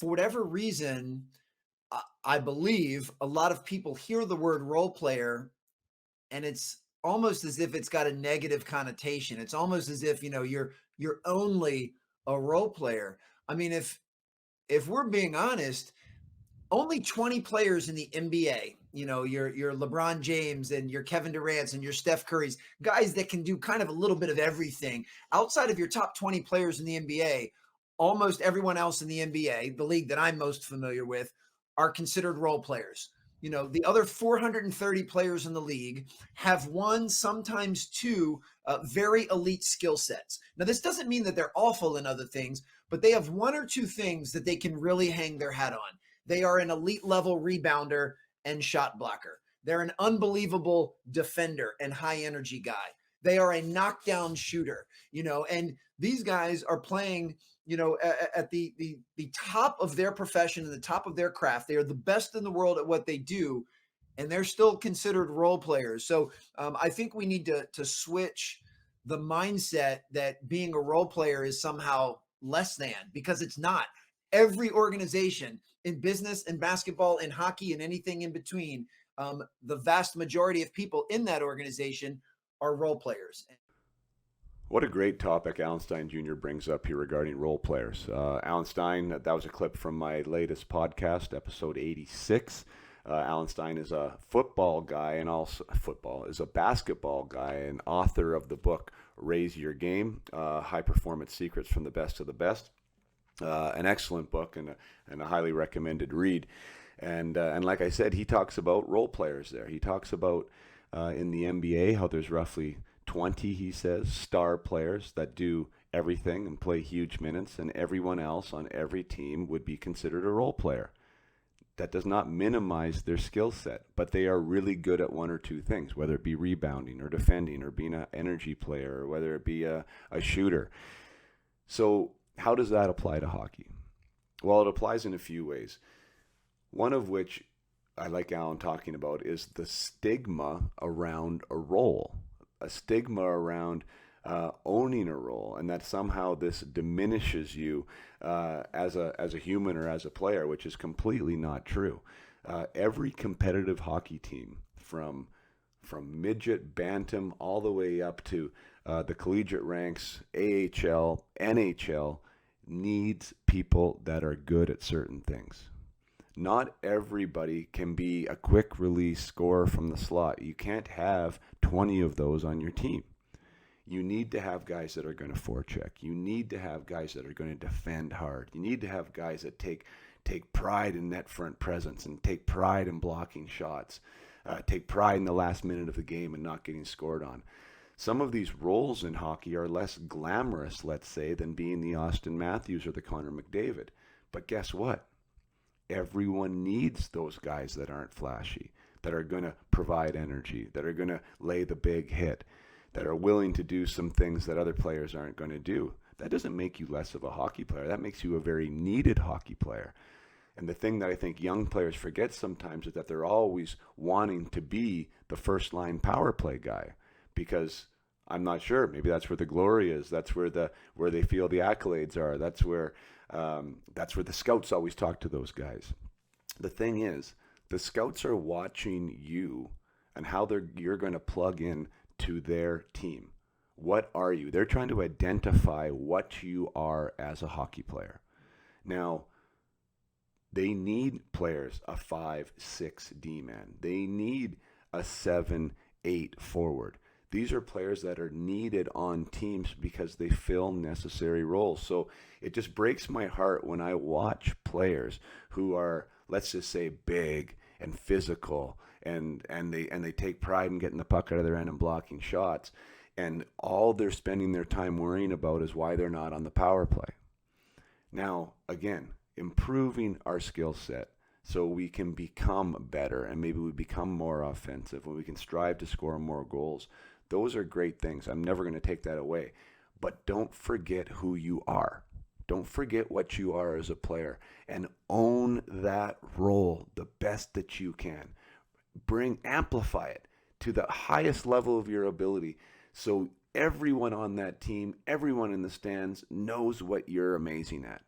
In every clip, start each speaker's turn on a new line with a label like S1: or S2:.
S1: for whatever reason, I believe a lot of people hear the word role player and it's almost as if it's got a negative connotation. It's almost as if, you're only a role player. I mean, if we're being honest, only 20 players in the NBA, your LeBron James and your Kevin Durant's and your Steph Curry's, guys that can do kind of a little bit of everything. Outside of your top 20 players in the NBA, almost everyone else in the NBA, the league that I'm most familiar with, are considered role players. The other 430 players in the league have one, sometimes two, very elite skill sets. Now, this doesn't mean that they're awful in other things, but they have one or two things that they can really hang their hat on. They are an elite level rebounder and shot blocker. They're an unbelievable defender and high energy guy. They are a knockdown shooter, and these guys are playing, at the top of their profession and the top of their craft. They are the best in the world at what they do, and they're still considered role players. So I think we need to switch the mindset that being a role player is somehow less than, because it's not. Every organization in business and basketball and hockey and anything in between, the vast majority of people in that organization are role players.
S2: What a great topic Alan Stein Jr. brings up here regarding role players. Alan Stein, that was a clip from my latest podcast, episode 86. Alan Stein is a football guy and also is a basketball guy and author of the book Raise Your Game, High Performance Secrets from the Best to the Best. An excellent book and a highly recommended read. And like I said, he talks about role players there. He talks about in the NBA how there's roughly 20, he says, star players that do everything and play huge minutes, and everyone else on every team would be considered a role player. That does not minimize their skill set, but they are really good at one or two things, whether it be rebounding or defending or being an energy player or whether it be a shooter. So how does that apply to hockey? Well, it applies in a few ways. One of which I like Alan talking about is the stigma around a role, a stigma around owning a role, and that somehow this diminishes you as a human or as a player, which is completely not true. Every competitive hockey team, from midget, bantam, all the way up to the collegiate ranks, AHL, NHL, needs people that are good at certain things. Not everybody can be a quick release scorer from the slot. You can't have 20 of those on your team. You need to have guys that are going to forecheck. You need to have guys that are going to defend hard. You need to have guys that take pride in net front presence and take pride in blocking shots, take pride in the last minute of the game and not getting scored on. Some of these roles in hockey are less glamorous, let's say, than being the Auston Matthews or the Connor McDavid. But guess what? Everyone needs those guys that aren't flashy, that are going to provide energy, that are going to lay the big hit, that are willing to do some things that other players aren't going to do. That doesn't make you less of a hockey player. That makes you a very needed hockey player. And the thing that I think young players forget sometimes is that they're always wanting to be the first line power play guy, because I'm not sure, maybe that's where the glory is. That's where they feel the accolades are. That's where the scouts always talk to those guys. The thing is, the scouts are watching you and how you're going to plug in to their team. What are you? They're trying to identify what you are as a hockey player. Now, they need players, a 5-6 D-man. They need a 7-8 forward. These are players that are needed on teams because they fill necessary roles. So it just breaks my heart when I watch players who are, let's just say, big and physical, and they take pride in getting the puck out of their end and blocking shots, and all they're spending their time worrying about is why they're not on the power play. Now, again, improving our skill set so we can become better and maybe we become more offensive and we can strive to score more goals. Those are great things. I'm never going to take that away. But don't forget who you are. Don't forget what you are as a player, and own that role the best that you can. Amplify it to the highest level of your ability so everyone on that team, everyone in the stands knows what you're amazing at.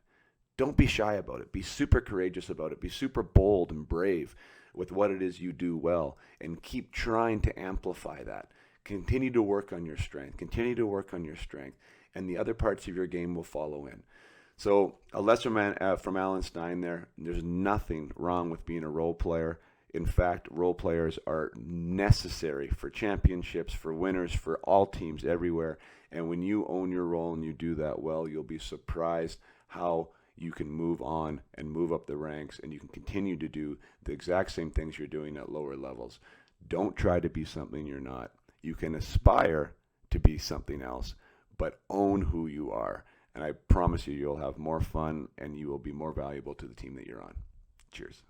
S2: don't be shy about it. Be super courageous about it. Be super bold and brave with what it is you do well, and keep trying to amplify that. Continue to work on your strength. Continue to work on your strength, and the other parts of your game will follow in. So a lesson from Alan Stein there. There's nothing wrong with being a role player. In fact, role players are necessary for championships, for winners, for all teams everywhere. And when you own your role and you do that well, you'll be surprised how you can move on and move up the ranks, and you can continue to do the exact same things you're doing at lower levels. Don't try to be something you're not. You can aspire to be something else, but own who you are. And I promise you, you'll have more fun and you will be more valuable to the team that you're on. Cheers.